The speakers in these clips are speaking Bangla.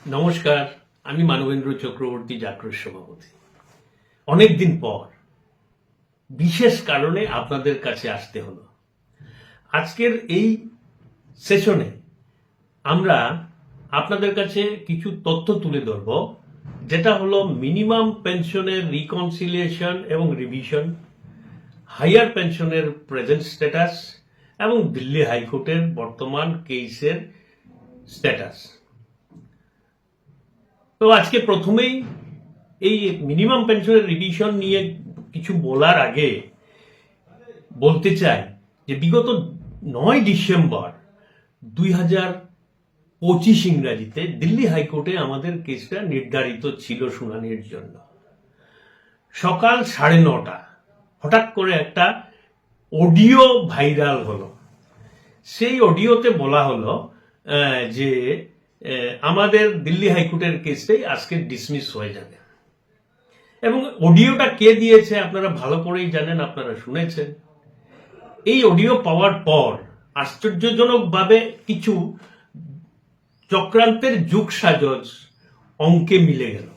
নমস্কার, আমি মানবেন্দ্র চক্রবর্তী, জাক্রোশ সভাপতি। অনেকদিন পর বিশেষ কারণে আপনাদের কাছে আসতে হলো। আজকের এই সেশনে আমরা আপনাদের কাছে কিছু তথ্য তুলে ধরব, যেটা হলো মিনিমাম পেনশনের রিকনসিলিয়েশন এবং রিভিশন, হাইয়ার পেনশনের প্রেজেন্ট স্ট্যাটাস এবং দিল্লি হাইকোর্টের বর্তমান কেসের স্ট্যাটাস। তো আজকে প্রথমেই এই মিনিমাম পেনশনের রিভিশন নিয়ে কিছু বলার আগে বলতে চাই যে বিগত 9 ডিসেম্বর 2025 ইংরাজিতে দিল্লি হাইকোর্টে আমাদের কেসটা নির্ধারিত ছিল শুনানির জন্য। সকাল 9:30 হঠাৎ করে একটা অডিও ভাইরাল হলো। সেই অডিওতে বলা হলো যে আমাদের দিল্লি হাইকোর্টের কেসটাই আজকে ডিসমিস হয়ে যাবে। এবং অডিওটা কে দিয়েছে আপনারা ভালো করেই জানেন, আপনারা শুনেছেন। এই অডিও পাওয়ার পর আশ্চর্যজনকভাবে কিছু চক্রান্তের যোগসাজশ অঙ্কে মিলে গেল।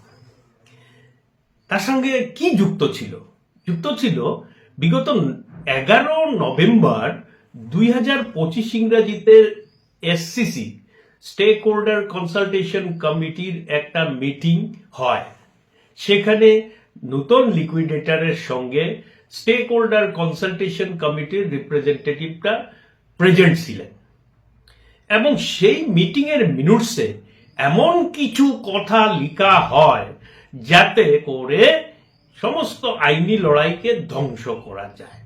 তার সঙ্গে কি যুক্ত ছিল? যুক্ত ছিল বিগত 11 নভেম্বর 2025 ইংরাজিতে এসসিসি স্টেক হোল্ডার কনসালটেশন কমিটির একটা মিটিং হয়। সেখানে নতুন লিকুইডেটরের সঙ্গে স্টেক হোল্ডার কনসালটেশন কমিটির রিপ্রেজেন্টেটিভটা প্রেজেন্ট ছিলেন এবং সেই মিটিং এর মিনিটসে এমন কিছু কথা লেখা হয় যাতে করে সমস্ত আইনি লড়াইকে ধ্বংস করা যায়।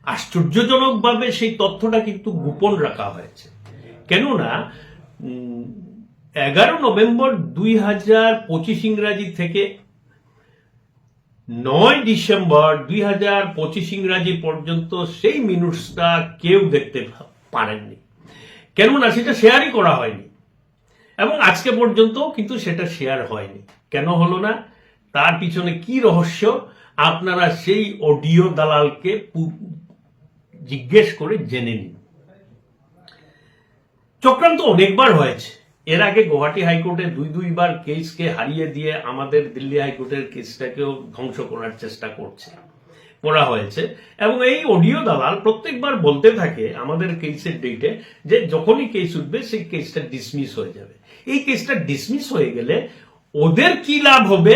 আশ্চর্যজনকভাবে সেই তথ্যটা কিন্তু গোপন রাখা হয়েছে, কেননা 11 নভেম্বর 2025 ইংরাজি থেকে 9 ডিসেম্বর 2025 ইংরাজি পর্যন্ত সেই মিনিটসটা কেউ দেখতে পারেননি, কেননা সেটা শেয়ারই করা হয়নি এবং আজকে পর্যন্ত কিন্তু সেটা শেয়ার হয়নি। কেন হলো না, তার পিছনে কি রহস্য আপনারা সেই অডিও দালালকে জিজ্ঞেস করে জেনে নিন। চক্রান্ত অনেকবার হয়েছে। এর আগে গুয়াহাটি হাইকোর্টে দুইবার কেসকে হারিয়ে দিয়ে আমাদের দিল্লি হাইকোর্টের কেসটাকেও ধ্বংস করার চেষ্টা করা হয়েছে। এবং এই অডিও দালাল প্রত্যেকবার বলতে থাকে আমাদের কেসের ডেটে যে যখনই কেস উঠবে সেই কেসটা ডিসমিস হয়ে যাবে। এই কেসটা ডিসমিস হয়ে গেলে ওদের কি লাভ হবে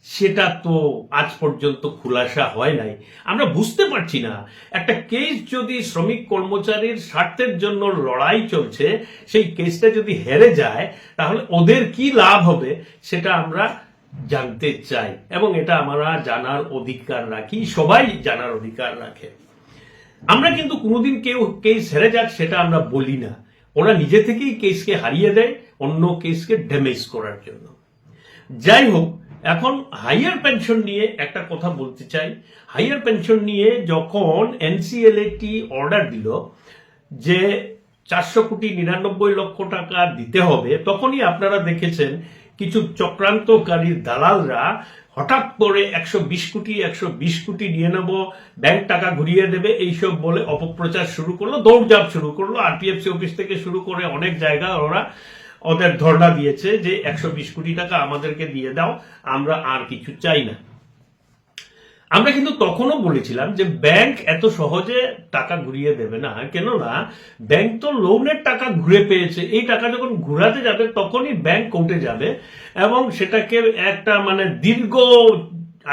সেটা তো আজ পর্যন্ত খুলাসা হয় নাই। আমরা বুঝতে পারছি না, একটা কেস যদি শ্রমিক কর্মচারীর স্বার্থের জন্য লড়াই চলছে, সেই কেসটা যদি হেরে যায় তাহলে ওদের কি লাভ হবে সেটা আমরা জানতে চাই এবং এটা আমরা জানার অধিকার রাখি, সবাই জানার অধিকার রাখে। আমরা কিন্তু কোনোদিন কেউ কেস হেরে যাক সেটা আমরা বলি না। ওরা নিজে থেকেই কেসকে হারিয়ে দেয় অন্য কেসকে ড্যামেজ করার জন্য। যাই হোক, এখন হাইয়ার পেনশন নিয়ে একটা কথা বলতে চাই। হাইয়ার পেনশন নিয়ে যখন এনসিএলএটি অর্ডার দিল যে 400,99 লক্ষ টাকা দিতে হবে, তখনই আপনারা দেখেছেন কিছু চক্রান্তকারী দালালরা হঠাৎ করে 120 কোটি নিয়ে নেব, ব্যাংক টাকা ঘুরিয়ে দেবে, এইসব বলে অপপ্রচার শুরু করলো, দৌড়ঝাঁপ শুরু করলো। আরপিএফসি অফিস থেকে শুরু করে অনেক জায়গায় ওদের ধর্ণা দিয়েছে যে 120 কোটি টাকা আমাদেরকে দিয়ে দাও, আমরা আর কিছু চাই না। আমরা কিন্তু তখনও বলেছিলাম যে ব্যাংক এত সহজে টাকা ঘুরিয়ে দেবে না, কেননা ব্যাংক তো লোনের টাকা ঘুরে পেয়েছে। এই টাকা যখন ঘুরাতে যাবে তখনই ব্যাংক কোর্টে যাবে এবং সেটাকে একটা দীর্ঘ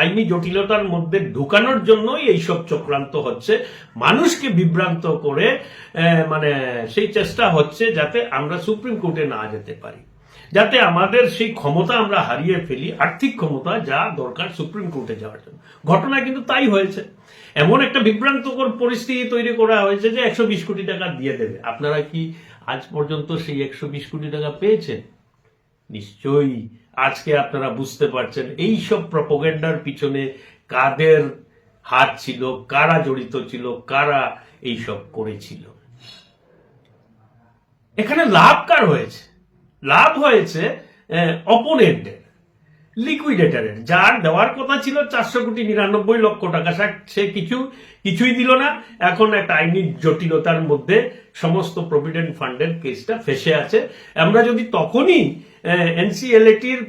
আইনি জটিলতার মধ্যে ঢুকানোর জন্যই এইসব চক্রান্ত হচ্ছে। মানুষকে বিভ্রান্ত করে সেই চেষ্টা হচ্ছে যাতে আমরা সুপ্রিম কোর্টে না যেতে পারি, যাতে আমাদের সেই ক্ষমতা আমরা হারিয়ে ফেলি, আর্থিক ক্ষমতা যা দরকার সুপ্রিম কোর্টে যাওয়ার জন্য। ঘটনা কিন্তু তাই হয়েছে। এমন একটা বিভ্রান্তকর পরিস্থিতি তৈরি করা হয়েছে যে 120 কোটি টাকা দিয়ে দেবে। আপনারা কি আজ পর্যন্ত সেই 120 কোটি টাকা পেয়েছেন? নিশ্চয়ই আজকে আপনারা বুঝতে পারছেন এইসব প্রপোগান্ডার পিছনে কাদের হাত ছিল, কারা জড়িত ছিল, কারা এইসব করেছিল। এখানে লাভ কার হয়েছে? লাভ হয়েছে অপোনেন্টের, লিকুইডেটরের। যার দেওয়ার কথা ছিল 400,99 লক্ষ টাকা, সে কিছুই দিল না। এখন একটা আইনি জটিলতার মধ্যে সমস্ত প্রভিডেন্ট ফান্ডের কেসটা ফেসে আছে। আমরা যদি তখনই এনসিএলএটির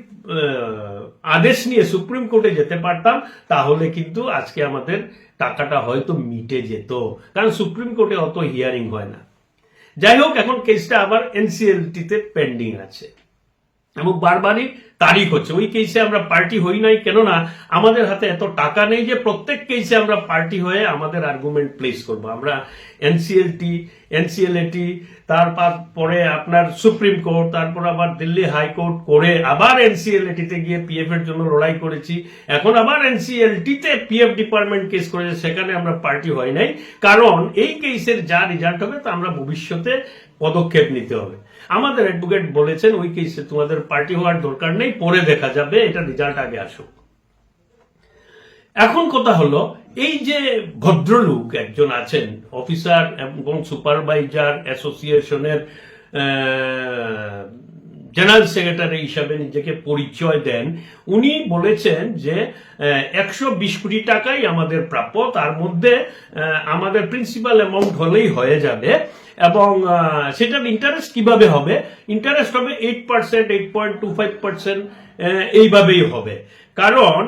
আদেশ নিয়ে সুপ্রিম কোর্টে যেতে পারতাম, তাহলে কিন্তু আজকে আমাদের টাকাটা হয়তো মিটে যেত, কারণ সুপ্রিম কোর্টে অত হিয়ারিং হয় না। যাই হোক, এখন কেসটা আবার এনসিএলটিতে পেন্ডিং আছে এবং বারবারই তারিখ হচ্ছে। ওই কেসে আমরা পার্টি হই নাই, কেননা আমাদের হাতে এত টাকা নেই যে প্রত্যেক কেসে আমরা পার্টি হয়ে আমাদের আর্গুমেন্ট প্লেস করব। আমরা এনসিএলএটি, তারপরে আপনার সুপ্রিম কোর্ট, তারপর আবার দিল্লি হাইকোর্ট করে আবার এনসিএলএটিতে গিয়ে পিএফ এর জন্য লড়াই করেছি, এখন আবার এনসিএলটিতে পিএফ ডিপার্টমেন্ট কেস করেছে, সেখানে আমরা পার্টি হয় নাই। কারণ এই কেসের যা রেজাল্ট হবে তা আমরা ভবিষ্যতে পদক্ষেপ নিতে হবে। আমাদের অ্যাডভোকেট বলেছেন ওই কেসে তোমাদের পার্টি হওয়ার দরকার নেই, পরে দেখা যাবে, এটা রেজাল্ট আগে আসুক। এখন কথা হলো, এই যে ভদ্রলোক একজন আছেন, অফিসার এবং সুপারভাইজার অ্যাসোসিয়েশনের জেনারেল সেক্রেটারি হিসাবে নিজেকে পরিচয় দেন, উনি বলেছেন যে 120 কোটি টাকাই আমাদের প্রাপ্য, তার মধ্যে আমাদের প্রিন্সিপাল অ্যামাউন্ট হলেই হয়ে যাবে, এবং সেটার ইন্টারেস্ট কিভাবে হবে, ইন্টারেস্ট হবে 8%, 8.25%, এইভাবেই হবে। কারণ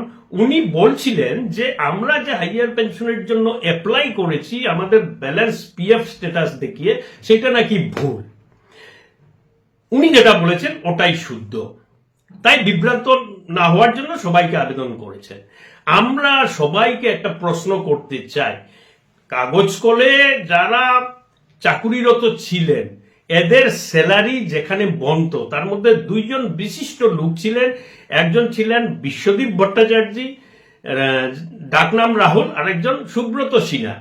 উনি বলছিলেন যে আমরা যে হাইয়ার পেনশনের জন্য অ্যাপ্লাই করেছি আমাদের ব্যালেন্স পিএফ স্ট্যাটাস দেখিয়ে, সেটা নাকি ভুল। উনি যেটা বলেছেন ওটাই শুদ্ধ, তাই বিভ্রান্ত না হওয়ার জন্য সবাইকে আবেদন করেছেন। আমরা সবাইকে একটা প্রশ্ন করতে চাই, কাগজ কলে যারা চাকুরিরত ছিলেন এদের স্যালারি যেখানে বন্ত, তার মধ্যে দুইজন বিশিষ্ট লোক ছিলেন, একজন ছিলেন বিশ্বদীপ ভট্টাচার্য, ডাকনাম রাহুল, আরেকজন সুব্রত সিনহা।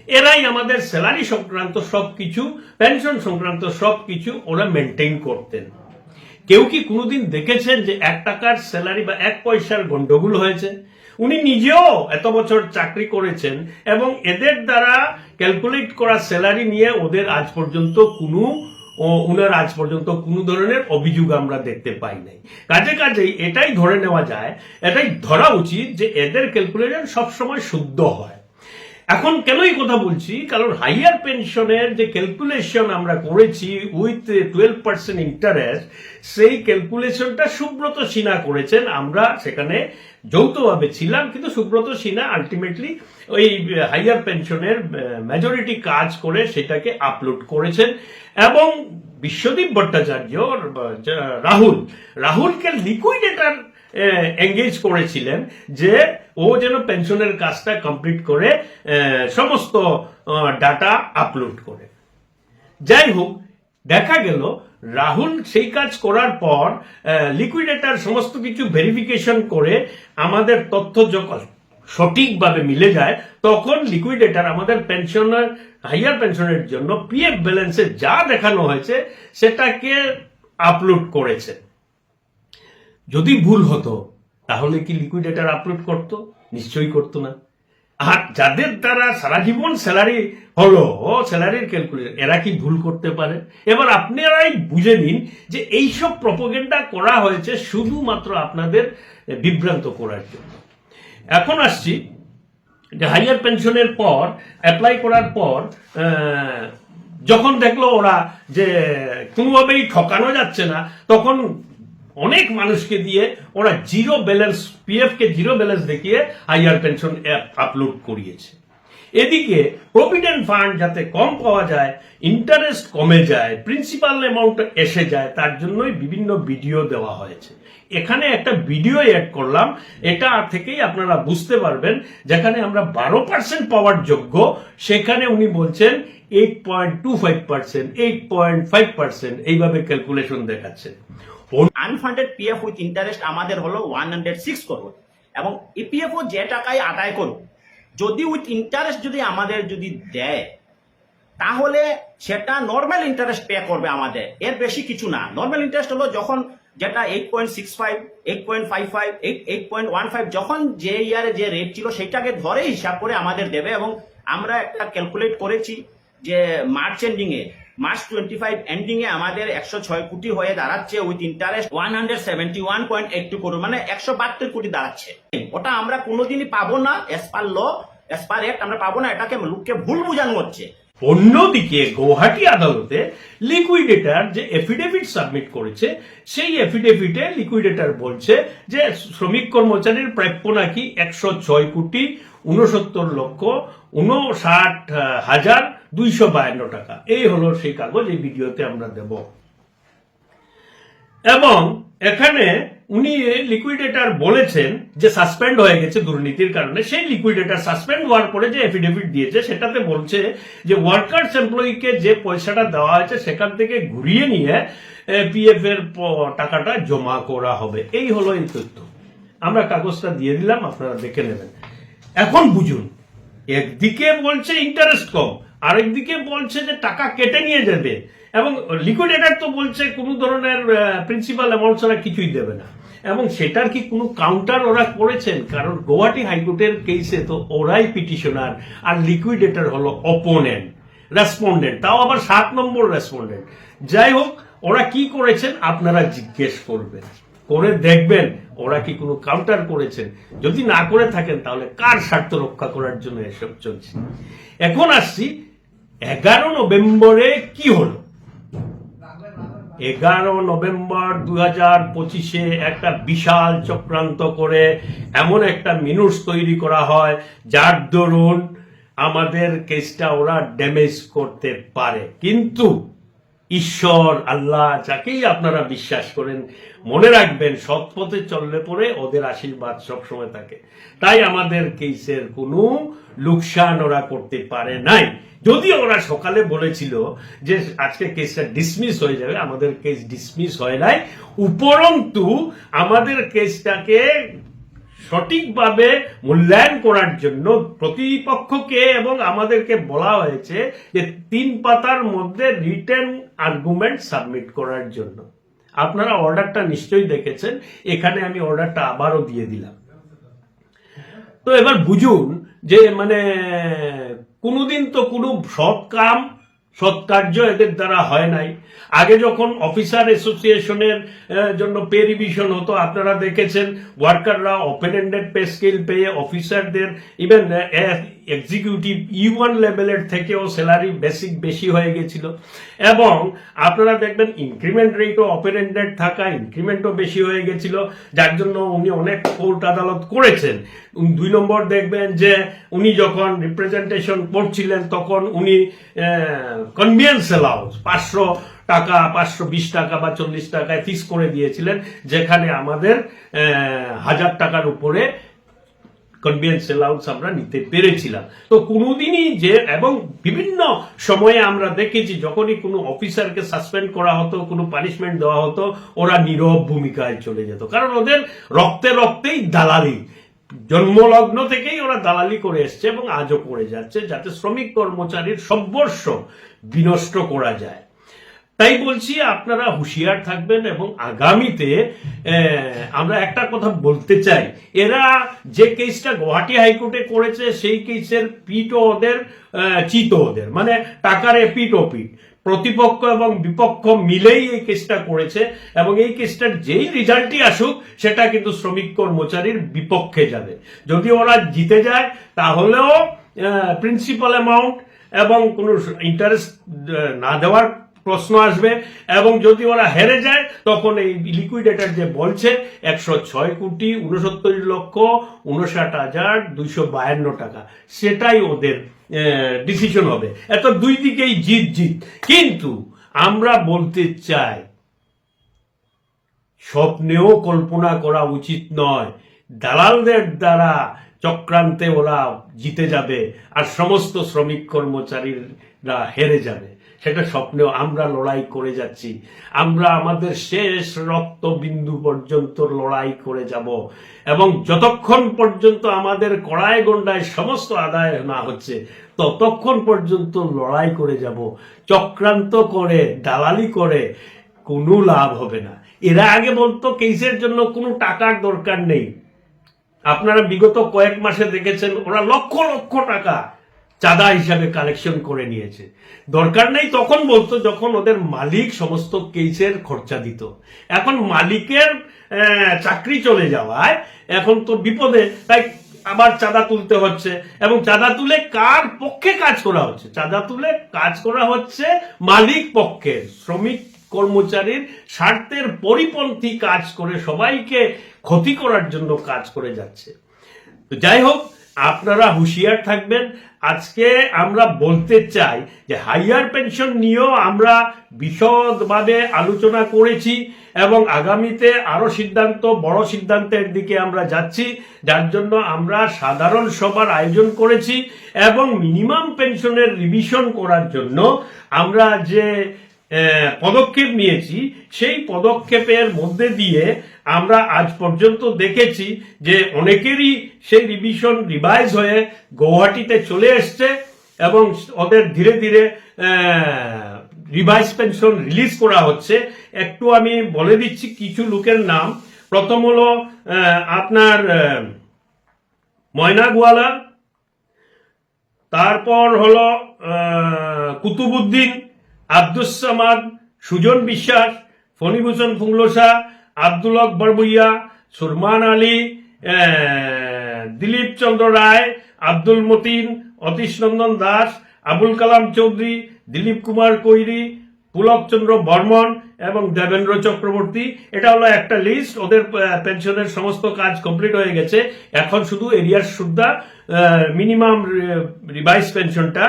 এরাই আমাদের স্যালারি সংক্রান্ত সবকিছু, পেনশন সংক্রান্ত সবকিছু ওরা মেনটেন করতেন। কেউ কি কোনোদিন দেখেছেন যে 1 টাকার স্যালারি বা 1 পয়সার গন্ডগোল হয়েছে? উনি নিজেও এত বছর চাকরি করেছেন এবং এদের দ্বারা ক্যালকুলেট করা স্যালারি নিয়ে ওনার আজ পর্যন্ত কোনো ধরনের অভিযোগ আমরা দেখতে পাই নাই। কাজেই এটাই ধরে নেওয়া যায়, এটাই ধরা উচিত যে এদের ক্যালকুলেশন সবসময় শুদ্ধ হয়। এখন কেন এই কথা বলছি, কারণ হাইয়ার পেনশনের যে ক্যালকুলেশন আমরা করেছি উইথ 12% ইন্টারেস্ট, সেই ক্যালকুলেশনটা সুব্রত সিনহা করেছেন। আমরা সেখানে যৌথভাবে ছিলাম, কিন্তু সুব্রত সিনহা আলটিমেটলি ওই হাইয়ার পেনশনের মেজরিটি কাজ করে সেটাকে আপলোড করেছেন, এবং বিশ্বদীপ ভট্টাচার্য রাহুলকে লিকুইডেটর এঙ্গেজ করেছিলেন যে ও যেন পেনশনের কাজটা কমপ্লিট করে সমস্ত ডাটা আপলোড করে। যাই হোক, দেখা গেল রাহুল সেই কাজ করার পর লিকুইডেটর সমস্ত কিছু ভেরিফিকেশন করে আমাদের তথ্য যখন সঠিকভাবে মিলে যায়, তখন লিকুইডেটর আমাদের পেনশনের হাইয়ার পেনশনের জন্য পিএফ ব্যালেন্সে যা দেখানো হয়েছে সেটাকে আপলোড করেছে। যদি ভুল হতো তাহলে কি লিকুইডেটর আপলোড করত? নিশ্চয়ই করতো না। আর যাদের দ্বারা সারা জীবন স্যালারি হলো, স্যালারির ক্যালকুলেশন, এরা কি ভুল করতে পারে? এবার আপনারাই বুঝে নিন যে এইসব প্রপোগেন্ডা করা হয়েছে শুধুমাত্র আপনাদের বিভ্রান্ত করার জন্য। এখন আসছি যে হাইয়ার পেনশনের পর অ্যাপ্লাই করার পর যখন দেখলো ওরা যে কোনোভাবেই ঠকানো যাচ্ছে না, তখন অনেক মানুষকে দিয়ে ওরা জিরো ব্যালেন্স, পিএফ কে জিরো ব্যালেন্স দেখিয়ে হাইয়ার পেনশন আপলোড করিয়েছে। এদিকে প্রভিডেন্ট ফান্ড যাতে কম পাওয়া যায়, ইন্টারেস্ট কমে যায়, প্রিন্সিপাল অ্যামাউন্ট এসে যায়, তার জন্যই বিভিন্ন ভিডিও দেওয়া হয়েছে। এখানে একটা ভিডিও অ্যাড করলাম, এটা থেকেই আপনারা বুঝতে পারবেন। যেখানে আমরা 12% পাওয়ার যোগ্য, সেখানে উনি বলছেন 8.25%, 8.5%, এইভাবে ক্যালকুলেশন দেখাচ্ছেন। আনফান্ডেড পিএফ উইথ ইন্টারেস্ট আমাদের হলো 106 করোড়, এবং ইপিএফও যে টাকায় আদায় করুক, যদি উইথ ইন্টারেস্ট যদি আমাদের যদি দেয়, তাহলে সেটা নর্মাল ইন্টারেস্ট পে করবে আমাদের, এর বেশি কিছু না। নর্মাল ইন্টারেস্ট হলো যখন যেটা 8.65, 8.55, 8.15, যখন যে ইয়ারে যে রেট ছিল সেটাকে ধরে হিসাব করে আমাদের দেবে। এবং আমরা একটা ক্যালকুলেট করেছি যে মার্চ এন্ডিংয়ে, মার্চ 25 এন্ডিংয়ে আমাদের 106 কোটি হয়ে দাঁড়াচ্ছে, উইথ ইন্টারেস্ট 171.82 করোড়, মানে 172 কোটি দাঁড়াচ্ছে। ওটা আমরা কোনোদিনই পাবো না, এস পার ল, এস পার অ্যাক্ট আমরা পাবো না। এটাকে লোককে ভুল বোঝানো হচ্ছে। অন্যদিকে গৌহাটি আদালতে লিকুইডেটর যে এফিডেভিট সাবমিট করেছে, সেই এফিডেভিটে লিকুইডেটর বলছে যে শ্রমিক কর্মচারীর প্রাপ্য নাকি 106,69,59,252 টাকা। এই হলো সেই কাগজ, এই ভিডিওতে আমরা দেব। এবং এখানে উনি লিকুইডেটর বলেছেন যে সাসপেন্ড হয়ে গেছে দুর্নীতির কারণে। সেই লিকুইডেটর সাসপেন্ড হওয়ার পরে যে এফিডেভিট দিয়েছে সেটাতে বলছে যে ওয়ার্কার্স এমপ্লয়িকে যে পয়সাটা দেওয়া হয়েছে সেখান থেকে ঘুরিয়ে নিয়ে পিএফ এর টাকাটা জমা করা হবে। এই হলো এই তথ্য। আমরা কাগজটা দিয়ে দিলাম, আপনারা দেখে নেবেন। এখন বুঝুন, একদিকে বলছে ইন্টারেস্ট কম, আরেকদিকে বলছে যে টাকা কেটে নিয়ে যাবে, এবং লিকুইডেটর তো বলছে কোনো ধরনের প্রিন্সিপাল অ্যামাউন্ট ছাড়া কিছুই দেবে না। এবং সেটার কি কোনো কাউন্টার ওরা করেছেন? কারণ গৌহাটি হাইকোর্টের কেসে তো ওরাই পিটিশনার, আর লিকুইডেটর হলো অপোনেন্ট, রেসপন্ডেন্ট, তাও আবার 7 নম্বর রেসপন্ডেন্ট। যাই হোক, ওরা কি করেছেন আপনারা জিজ্ঞেস করবেন, করে দেখবেন ওরা কি কোনো কাউন্টার করেছেন। যদি না করে থাকেন তাহলে কার স্বার্থ রক্ষা করার জন্য এসব চলছে। এখন আসছি 11 নভেম্বরে কি হলো। 11 নভেম্বর 2025-এ একটা বিশাল চক্রান্ত করে এমন একটা মিনুটস তৈরি করা হয় যার দরুন আমাদের কেসটা ওরা ড্যামেজ করতে পারে। কিন্তু ঈশ্বর, আল্লাহ, যাকেই আপনারা বিশ্বাস করেন, মনে রাখবেন সৎ পথে চললে পরে ওদের আশীর্বাদ সবসময় থাকে। তাই আমাদের কেসের কোনো লোকসান ওরা করতে পারে নাই। যদিও ওরা সকালে বলেছিল যে আজকে কেসটা ডিসমিস হয়ে যাবে, আমাদের কেস ডিসমিস হয় নাই। উপরন্তু আমাদের কেসটাকে সঠিকভাবে মূল্যায়ন করার জন্য প্রতিপক্ষকে এবং আমাদেরকে বলা হয়েছে যে 3 পাতার মধ্যে রিটেন আর্গুমেন্ট সাবমিট করার জন্য। আপনারা অর্ডারটা নিশ্চয়ই দেখেছেন, এখানে আমি অর্ডারটা আবারও দিয়ে দিলাম। তো এবার বুঝুন যে মানে কোনোদিন তো কোনো সৎ কার্য এদের দ্বারা হয় নাই। আগে যখন অফিসার অ্যাসোসিয়েশনের জন্য পে রিভিশন হতো, আপনারা দেখেছেন ওয়ার্কাররা ওপেন এন্ডেড পে স্কেল পেয়ে অফিসারদের ইভেন এক্সিকিউটিভ E1 লেভেলের থেকেও স্যালারি বেশি হয়ে গেছিল। এবং আপনারা দেখবেন ইনক্রিমেন্ট রেটও ওপেন এন্ডেড থাকা, ইনক্রিমেন্টও বেশি হয়ে গেছিল, যার জন্য উনি অনেক কোর্ট আদালত করেছেন। 2 নম্বর দেখবেন যে উনি যখন রিপ্রেজেন্টেশন করছিলেন তখন উনি কনভিয়েন্স অ্যালাউন্স 500 টাকা, 520 টাকা বা 40 টাকায় ফিক্স করে দিয়েছিলেন, যেখানে আমাদের 1000 টাকার উপরে কনভিয়েন্স অ্যালাউন্স আমরা নিতে পেরেছিলাম। তো কোনোদিনই যে, এবং বিভিন্ন সময়ে আমরা দেখেছি যখনই কোনো অফিসারকে সাসপেন্ড করা হতো, কোনো পানিশমেন্ট দেওয়া হতো, ওরা নীরব ভূমিকায় চলে যেত। কারণ ওদের রক্তেই দালালি, জন্মলগ্ন থেকেই ওরা দালালি করে এসছে এবং আজও করে যাচ্ছে, যাতে শ্রমিক কর্মচারীর সর্বস্ব বিনষ্ট করা যায়। তাই বলছি আপনারা হুঁশিয়ার থাকবেন। এবং আগামীতে আমরা একটা কথা বলতে চাই, এরা যে কেসটা গৌহাটি হাইকোর্টে করেছে সেই কেসের পিটও ওদের, চিতও ওদের, মানে টাকার পিট ও পিট, প্রতিপক্ষ এবং বিপক্ষ মিলেই এই কেসটা করেছে। এবং এই কেসটার যেই রেজাল্টই আসুক সেটা কিন্তু শ্রমিক কর্মচারীর বিপক্ষে যাবে। যদি ওরা জিতে যায় তাহলেও প্রিন্সিপাল অ্যামাউন্ট এবং কোনো ইন্টারেস্ট না দেওয়ার প্রশ্ন আসবে। এবং যদি ওরা হেরে যায় তখন এই লিকুইডেটর যে বলছে 106,69,59,252 টাকা, সেটাই ওদের ডিসিশন হবে। এত দুই দিকেই জিত। কিন্তু আমরা বলতে চাই, স্বপ্নেও কল্পনা করা উচিত নয় দালালদের দ্বারা চক্রান্তে ওরা জিতে যাবে আর সমস্ত শ্রমিক কর্মচারীরা হেরে যাবে। সেটা স্বপ্নেও আমরা লড়াই করে যাচ্ছি। আমরা আমাদের শেষ রক্তবিন্দু পর্যন্ত লড়াই করে যাব, এবং যতক্ষণ পর্যন্ত আমাদের কড়াই গন্ডায় সমস্ত আদায় না হচ্ছে ততক্ষণ পর্যন্ত লড়াই করে যাব। চক্রান্ত করে, দালালি করে কোনো লাভ হবে না। এরা আগে বলতো কেসের জন্য কোনো টাকার দরকার নেই। আপনারা বিগত কয়েক মাসে দেখেছেন ওরা লক্ষ লক্ষ টাকা চাঁদা হিসাবে কালেকশন করে নিয়েছে। দরকার নেই তখন বলতো যখন ওদের মালিক সমস্ত কেসের খরচা দিত। এখন মালিকের চাকরি চলে যাওয়ায় এখন তো বিপদে, তাই আবার চাঁদা তুলতে হচ্ছে, এবং চাঁদা তুলে কার পক্ষে কাজ করা হচ্ছে? চাঁদা তুলে কাজ করা হচ্ছে মালিক পক্ষের, শ্রমিক কর্মচারীর স্বার্থের পরিপন্থী কাজ করে সবাইকে ক্ষতি করার জন্য কাজ করে যাচ্ছে। তো যাই হোক, আপনারা হুঁশিয়ার থাকবেন। আজকে আমরা বলতে চাই যে হাইয়ার পেনশন নিয়েও আমরা বিশদভাবে আলোচনা করেছি এবং আগামীতে আরো বড় সিদ্ধান্তের দিকে আমরা যাচ্ছি, যার জন্য আমরা সাধারণ সভার আয়োজন করেছি এবং মিনিমাম পেনশনের রিভিশন করার জন্য আমরা যে পদক্ষেপ নিয়েছি সেই পদক্ষেপের মধ্যে দিয়ে আমরা আজ পর্যন্ত দেখেছি যে অনেকেরই সেই রিভাইজ হয়ে গৌহাটিতে চলে এসছে এবং ওদের ধীরে ধীরে রিভাইজ পেনশন রিলিজ করা হচ্ছে। একটু আমি বলে দিচ্ছি কিছু লোকের নাম। প্রথম হলো আপনার ময়না গোয়ালা, তারপর হলো কুতুবুদ্দিন, আব্দুস সামাদ, সুজন বিশ্বাস, ফণিভূষণ ফুংলোসা, আব্দুল হক বরবইয়া, সুরমান আলী, দিলীপ চন্দ্র রায়, আব্দুল মতিন, অতীশ নন্দন দাস, আবুল কালাম চৌধুরী, দিলীপ কুমার কৈরি, পুলক চন্দ্র বর্মন এবং দেবেন্দ্র চক্রবর্তী। এটা হলো একটা লিস্ট। ওদের পেনশনের সমস্ত কাজ কমপ্লিট হয়ে গেছে, এখন শুধু এরিয়ার সুদ্ধা মিনিমাম রিভাইজ পেনশনটা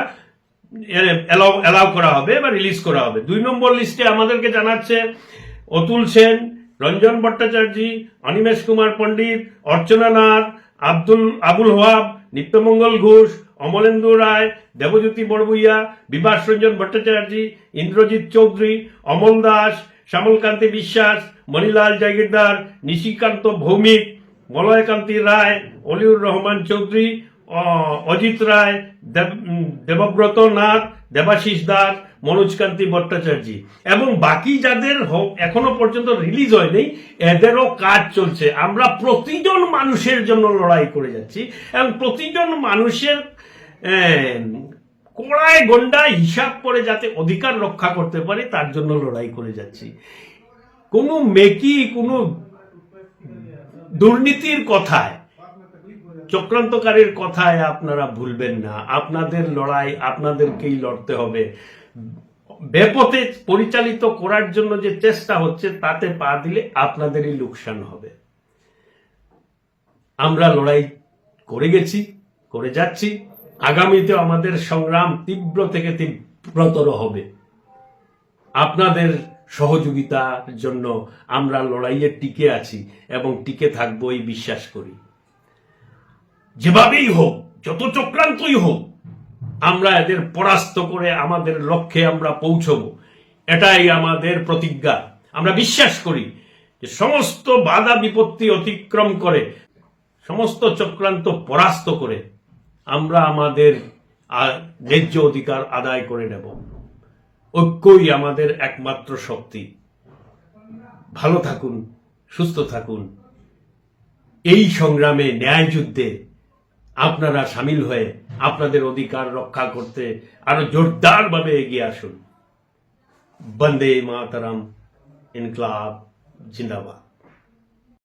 অ্যালাউ করা হবে বা রিলিজ করা হবে। 2 নম্বর লিস্টে আমাদেরকে জানাচ্ছে অতুল সেন, রঞ্জন ভট্টাচার্য, অনিমেষ কুমার পণ্ডিত, অর্চনা নাথ, আবুল ওয়াহাব, নিত্যমঙ্গল ঘোষ, অমলেন্দু রায়, দেবজ্যোতি বড়বুইয়া, বিভাস রঞ্জন ভট্টাচার্য, ইন্দ্রজিৎ চৌধুরী, অমল দাস, শ্যামলকান্তি বিশ্বাস, মণিলাল জাগিরদার, নিশিকান্ত ভৌমিক, মলয়কান্তি রায়, অলিউর রহমান চৌধুরী, অজিত রায়, দেবব্রত নাথ, দেবাশিস দাস, মনোজকান্তি ভট্টাচার্য এবং বাকি যাদের এখনো পর্যন্ত রিলিজ হয়নি এদেরও কাজ চলছে। আমরা প্রতিজন মানুষের জন্য লড়াই করে যাচ্ছি এবং প্রতিজন মানুষের কোড়ায় গন্ডায় হিসাব করে যাতে অধিকার রক্ষা করতে পারে তার জন্য লড়াই করে যাচ্ছি। কোনো কোনো দুর্নীতির কথায়, চক্রান্তকারীর কথায় আপনারা ভুলবেন না। আপনাদের লড়াই আপনাদেরকেই লড়তে হবে। বেপথে পরিচালিত করার জন্য যে চেষ্টা হচ্ছে তাতে পা দিলে আপনাদেরই লোকসান হবে। আমরা লড়াই করে গেছি, করে যাচ্ছি, আগামীতে আমাদের সংগ্রাম তীব্র থেকে তীব্রতর হবে। আপনাদের সহযোগিতার জন্য আমরা লড়াইয়ে টিকে আছি এবং টিকে থাকবো এই বিশ্বাস করি। যেভাবেই হোক, যত চক্রান্তই হোক, আমরা এদের পরাস্ত করে আমাদের লক্ষ্যে আমরা পৌঁছব, এটাই আমাদের প্রতিজ্ঞা। আমরা বিশ্বাস করি যে সমস্ত বাধা বিপত্তি অতিক্রম করে, সমস্ত চক্রান্ত পরাস্ত করে আমরা আমাদের ন্যায্য অধিকার আদায় করে নেব। ঐক্যই আমাদের একমাত্র শক্তি। ভালো থাকুন, সুস্থ থাকুন। এই সংগ্রামে, ন্যায় যুদ্ধে আপনারা সামিল হয়ে আপনাদের অধিকার রক্ষা করতে আরো জোরদারভাবে এগিয়ে আসুন। বন্দে মাতরম, ইনকলাব জিন্দাবাদ।